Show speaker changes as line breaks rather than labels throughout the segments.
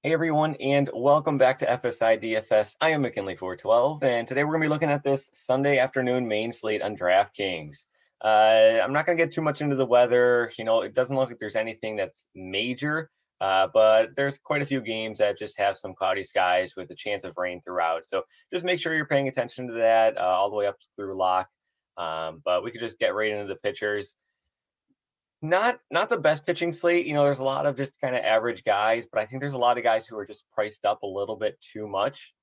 Hey everyone, and welcome back to FSI DFS. I am McKinley412, and today we're going to be looking at this Sunday afternoon main slate on DraftKings. I'm not going to get too much into the weather. It doesn't look like there's anything that's major, but there's quite a few games that just have some cloudy skies with a chance of rain throughout. So just make sure you're paying attention to that all the way up through lock. But we could just get right into the pitchers. Not the best pitching slate. There's a lot of just kind of average guys, but I think there's a lot of guys who are just priced up a little bit too much.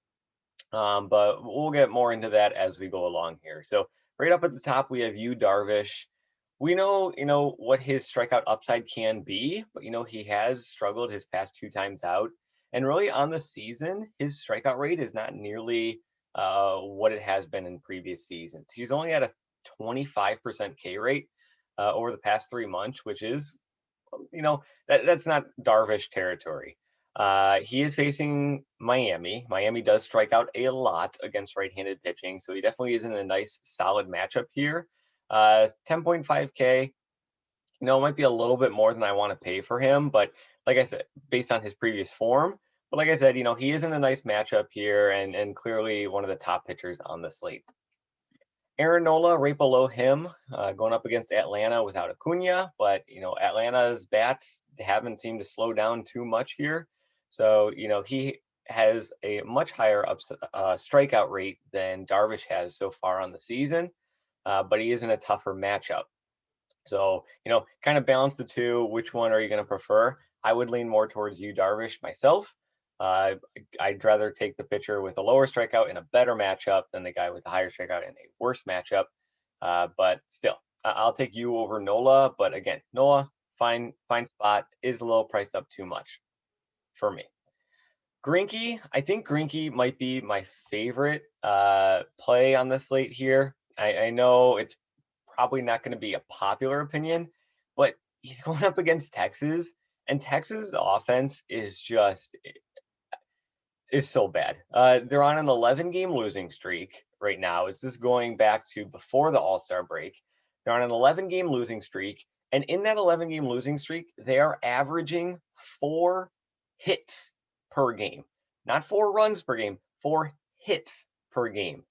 But we'll get more into that as we go along here. So right up at the top, we have Darvish. We know, what his strikeout upside can be, but he has struggled his past two times out. And really on the season, his strikeout rate is not nearly what it has been in previous seasons. He's only at a 25% K rate over the past 3 months, which is, that's not Darvish territory. He is facing Miami. Miami does strike out a lot against right-handed pitching, so he definitely is in a nice, solid matchup here. 10.5K, it might be a little bit more than I want to pay for him, but like I said, based on his previous form. But like I said, he is in a nice matchup here and clearly one of the top pitchers on the slate. Aaron Nola right below him, going up against Atlanta without Acuna, but Atlanta's bats haven't seemed to slow down too much here. So he has a much higher strikeout rate than Darvish has so far on the season, but he is in a tougher matchup. So kind of balance the two. Which one are you going to prefer? I would lean more towards Darvish myself. I'd rather take the pitcher with a lower strikeout in a better matchup than the guy with a higher strikeout in a worse matchup. But still, I'll take you over Nola. But again, Nola, fine spot, is a little priced up too much for me. Greinke, I think Greinke might be my favorite play on the slate here. I know it's probably not going to be a popular opinion, but he's going up against Texas, and Texas offense is so bad. They're on an 11-game losing streak right now. This is going back to before the All-Star break. They're on an 11-game losing streak, and in that 11-game losing streak, they are averaging 4 hits per game. Not 4 runs per game, 4 hits per game.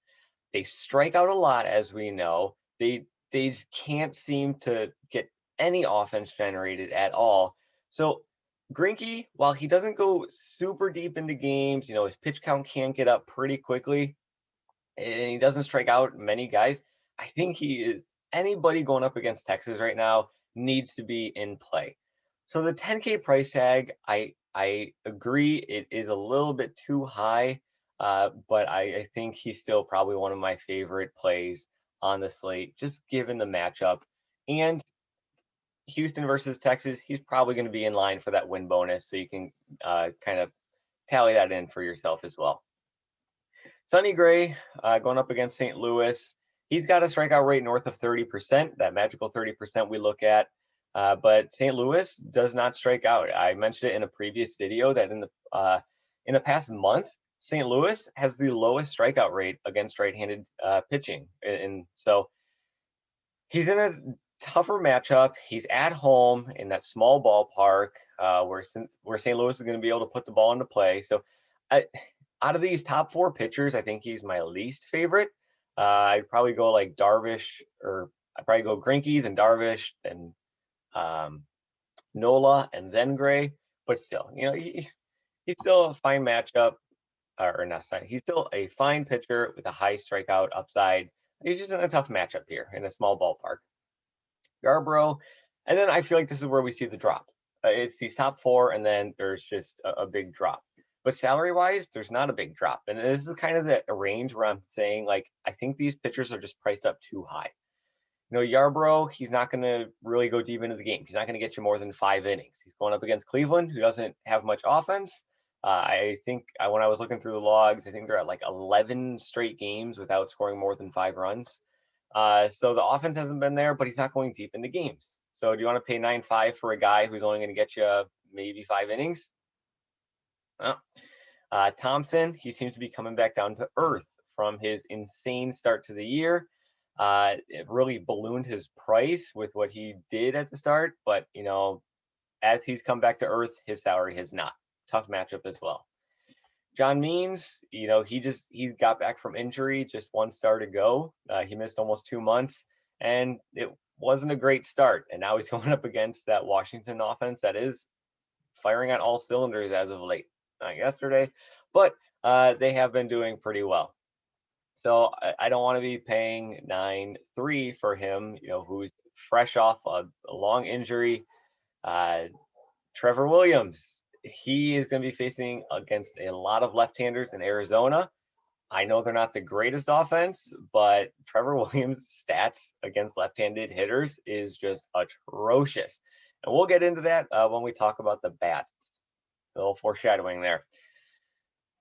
They strike out a lot, as we know. They just can't seem to get any offense generated at all. So Greinke, while he doesn't go super deep into games, his pitch count can get up pretty quickly, and he doesn't strike out many guys. I think anybody going up against Texas right now needs to be in play. So the 10K price tag, I agree, it is a little bit too high, but I think he's still probably one of my favorite plays on the slate, just given the matchup. And Houston versus Texas, he's probably going to be in line for that win bonus, so you can kind of tally that in for yourself as well. Sonny Gray going up against St. Louis. He's got a strikeout rate north of 30%, that magical 30% we look at. But St. Louis does not strike out. I mentioned it in a previous video that in the past month, St. Louis has the lowest strikeout rate against right-handed pitching, and so he's in a tougher matchup. He's at home in that small ballpark where St. Louis is going to be able to put the ball into play. So out of these top 4 pitchers, I think he's my least favorite. I'd probably go like Darvish, or I'd probably go Greinke, then Darvish, then Nola, and then Gray. But still, he's still a fine matchup, or not fine. He's still a fine pitcher with a high strikeout upside. He's just in a tough matchup here in a small ballpark. Yarbrough, and then I feel like this is where we see the drop. It's these top 4, and then there's just a big drop. But salary-wise, there's not a big drop. And this is kind of the range where I'm saying, like, I think these pitchers are just priced up too high. Yarbrough, he's not going to really go deep into the game. He's not going to get you more than 5 innings. He's going up against Cleveland, who doesn't have much offense. I think when I was looking through the logs, I think they're at like 11 straight games without scoring more than 5 runs. So the offense hasn't been there, but he's not going deep into games. So do you want to pay 9.5 for a guy who's only going to get you maybe 5 innings? Well, Thompson, he seems to be coming back down to earth from his insane start to the year. It really ballooned his price with what he did at the start, but as he's come back to earth, his salary has not. tough matchup as well. John Means, he got back from injury, just one start ago. He missed almost 2 months, and it wasn't a great start. And now he's going up against that Washington offense that is firing on all cylinders as of late. Not yesterday, but they have been doing pretty well. So I don't want to be paying 9-3 for him, who's fresh off a long injury. Trevor Williams, he is going to be facing against a lot of left-handers in Arizona. I know they're not the greatest offense, but Trevor Williams' stats against left-handed hitters is just atrocious. And we'll get into that when we talk about the bats. A little foreshadowing there.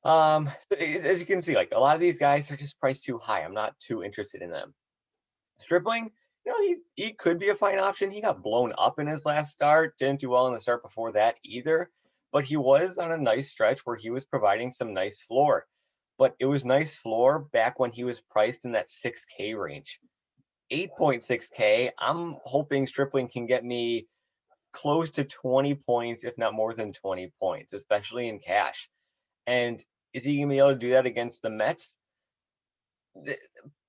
So as you can see, like a lot of these guys are just priced too high. I'm not too interested in them. Stripling, he could be a fine option. He got blown up in his last start. Didn't do well in the start before that either. But he was on a nice stretch where he was providing some nice floor. But it was nice floor back when he was priced in that 6K range. 8.6K, I'm hoping Stripling can get me close to 20 points, if not more than 20 points, especially in cash. And is he going to be able to do that against the Mets?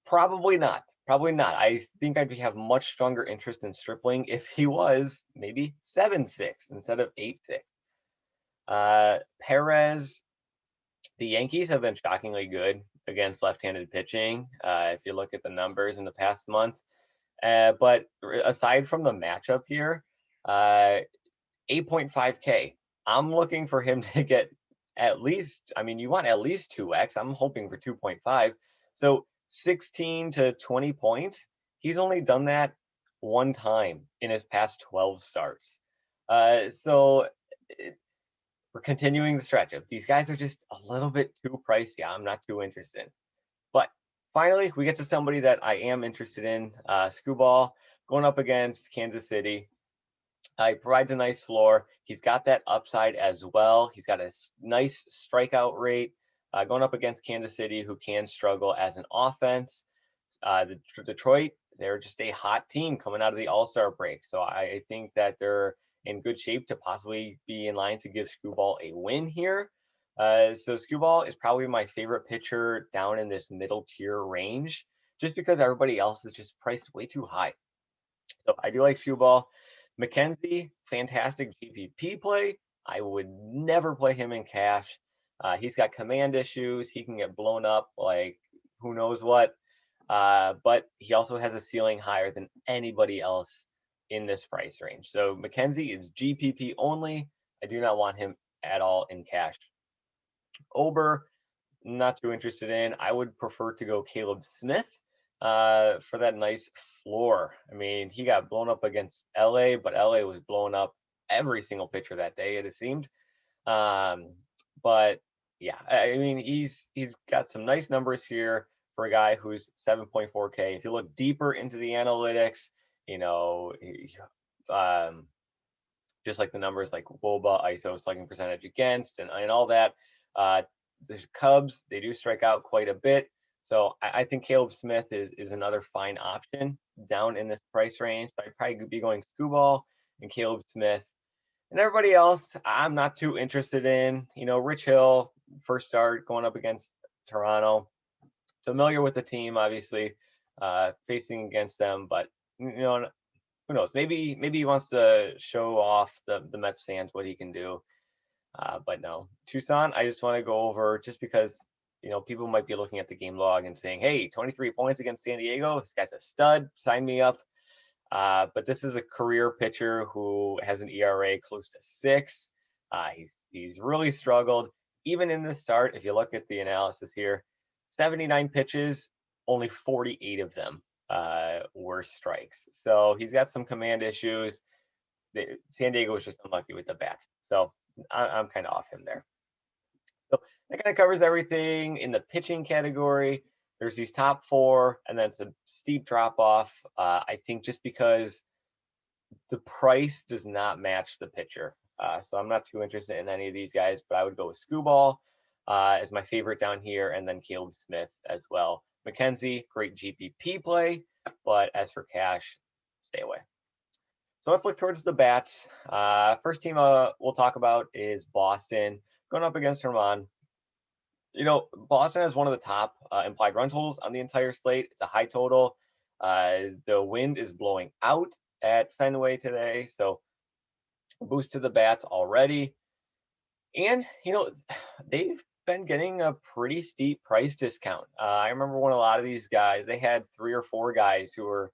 Probably not. Probably not. I think I'd have much stronger interest in Stripling if he was maybe 7-6 instead of 8-6. Perez, the Yankees have been shockingly good against left-handed pitching, if you look at the numbers in the past month. But aside from the matchup here, 8.5K, I'm looking for him to get at least, you want at least 2x. I'm hoping for 2.5. So 16 to 20 points. He's only done that one time in his past 12 starts. So we're continuing the stretch of these guys are just a little bit too pricey. I'm not too interested. But finally, we get to somebody that I am interested in, Skubal, going up against Kansas City. He provides a nice floor. He's got that upside as well. He's got a nice strikeout rate going up against Kansas City, who can struggle as an offense. The Detroit, they're just a hot team coming out of the All-Star break. So I think that they're in good shape to possibly be in line to give Skubal a win here. So Skubal is probably my favorite pitcher down in this middle tier range, just because everybody else is just priced way too high. So I do like Skubal. McKenzie, fantastic GPP play. I would never play him in cash. He's got command issues. He can get blown up like who knows what. But he also has a ceiling higher than anybody else in this price range. So McKenzie is GPP only. I do not want him at all in cash. Ober, not too interested in. I would prefer to go Caleb Smith for that nice floor. He got blown up against LA, but LA was blowing up every single pitcher that day, it seemed. But yeah, he's got some nice numbers here for a guy who's 7.4K. If you look deeper into the analytics, just like the numbers like WOBA, ISO, slugging percentage against, and all that. The Cubs, they do strike out quite a bit. So I think Caleb Smith is another fine option down in this price range. So I'd probably be going Skubal and Caleb Smith. And everybody else, I'm not too interested in. Rich Hill, first start going up against Toronto. Familiar with the team, obviously, facing against them. But, who knows? Maybe he wants to show off the Mets fans what he can do. But no. Tucson, I just want to go over just because people might be looking at the game log and saying, hey, 23 points against San Diego. This guy's a stud. Sign me up. But this is a career pitcher who has an ERA close to 6. He's really struggled. Even in this start, if you look at the analysis here, 79 pitches, only 48 of them were strikes. So he's got some command issues. San Diego was just unlucky with the bats. So I'm kind of off him there. So that kind of covers everything in the pitching category. There's these top 4, and then some steep drop off. I think just because the price does not match the pitcher. So I'm not too interested in any of these guys, but I would go with Skubal as my favorite down here, and then Caleb Smith as well. McKenzie, great GPP play, but as for cash, stay away. So let's look towards the bats. First team we'll talk about is Boston. going up against Herman. Boston has one of the top implied run totals on the entire slate. It's a high total. The wind is blowing out at Fenway today, so boost to the bats already. And, they've been getting a pretty steep price discount. I remember when a lot of these guys, they had 3 or 4 guys who were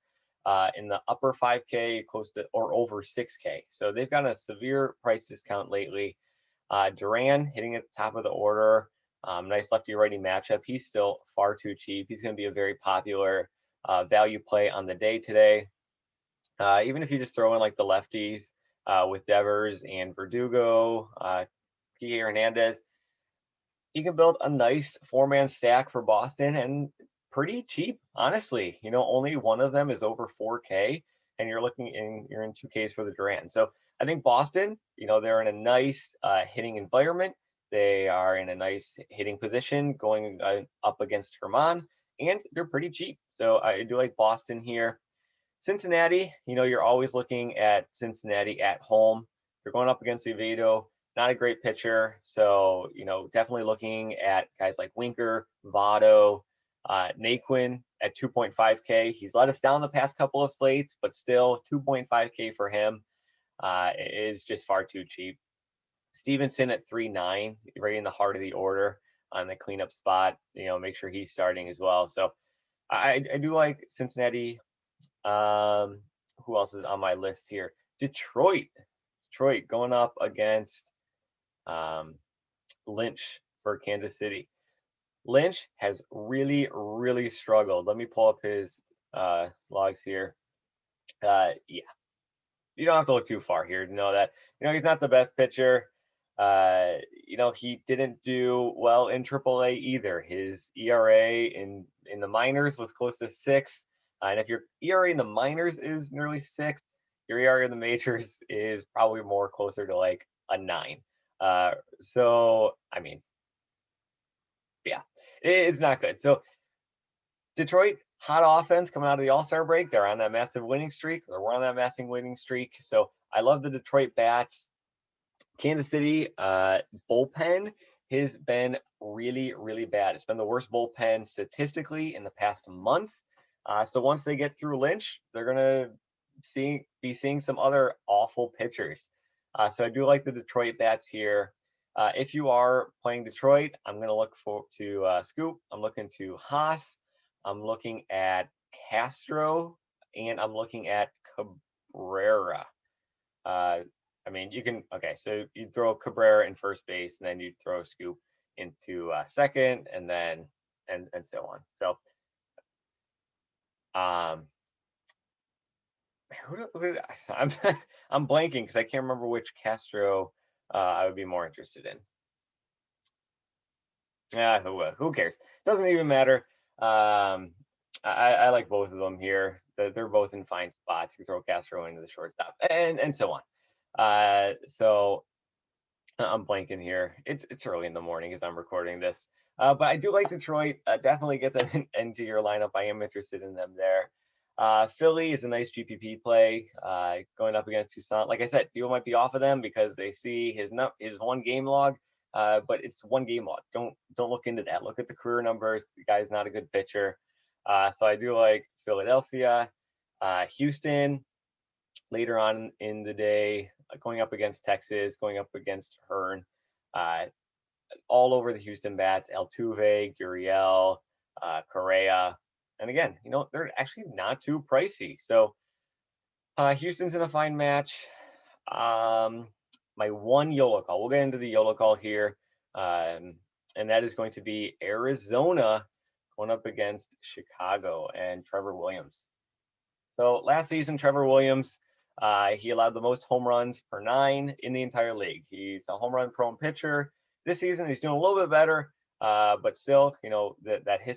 in the upper 5K, close to or over 6K. So they've got a severe price discount lately. Duran hitting at the top of the order. Nice lefty-righty matchup. He's still far too cheap. He's going to be a very popular value play on the day today. Even if you just throw in like the lefties with Devers and Verdugo, Kike Hernandez, you can build a nice 4-man stack for Boston and pretty cheap, honestly. Only one of them is over 4K, and you're in 2Ks for the Duran. So I think Boston, they're in a nice hitting environment. They are in a nice hitting position going up against Herman, and they're pretty cheap. So I do like Boston here. Cincinnati, you're always looking at Cincinnati at home. You're going up against Oviedo, not a great pitcher. So, definitely looking at guys like Winker, Votto, Naquin at 2.5K. He's let us down the past couple of slates, but still 2.5K for him is just far too cheap. Stevenson at 3.9, right in the heart of the order on the cleanup spot. Make sure he's starting as well. So I do like Cincinnati. Who else is on my list here? Detroit going up against Lynch for Kansas City. Lynch has really, really struggled. Let me pull up his logs here. Yeah, you don't have to look too far here to know that he's not the best pitcher. He didn't do well in AAA either. His ERA in the minors was close to 6. And if your ERA in the minors is nearly 6, your ERA in the majors is probably more closer to like a 9. So, I mean, yeah, it's not good. So Detroit, hot offense coming out of the All-Star break. They're on that massive winning streak, or we're on that massive winning streak. So I love the Detroit bats. Kansas City bullpen has been really, really bad. It's been the worst bullpen statistically in the past month. So once they get through Lynch, they're going to be seeing some other awful pitchers. So I do like the Detroit bats here. If you are playing Detroit, I'm going to look to Scoop. I'm looking to Haas. I'm looking at Castro, and I'm looking at Cabrera. So you throw Cabrera in first base, and then you throw Scoop into second, and then and so on. So I'm blanking because I can't remember which Castro I would be more interested in. Yeah, who cares? Doesn't even matter. I like both of them here. They're both in fine spots. You throw Castro into the shortstop, and so on. So I'm blanking here. It's early in the morning as I'm recording this. But I do like Detroit. Definitely get them into your lineup. I am interested in them there. Philly is a nice GPP play going up against Toussaint. Like I said, people might be off of them because they see his one game log, but it's one game log. Don't look into that. Look at the career numbers. The guy's not a good pitcher. So I do like Philadelphia, Houston later on in the day, going up against Texas, going up against Hearn. All over the Houston bats, Altuve, Gurriel, Correa. And again, they're actually not too pricey. So Houston's in a fine match. My one YOLO call, we'll get into the YOLO call here. And that is going to be Arizona going up against Chicago and Trevor Williams. So last season, Trevor Williams, he allowed the most home runs per 9 in the entire league. He's a home run prone pitcher. This season, he's doing a little bit better, but still, that history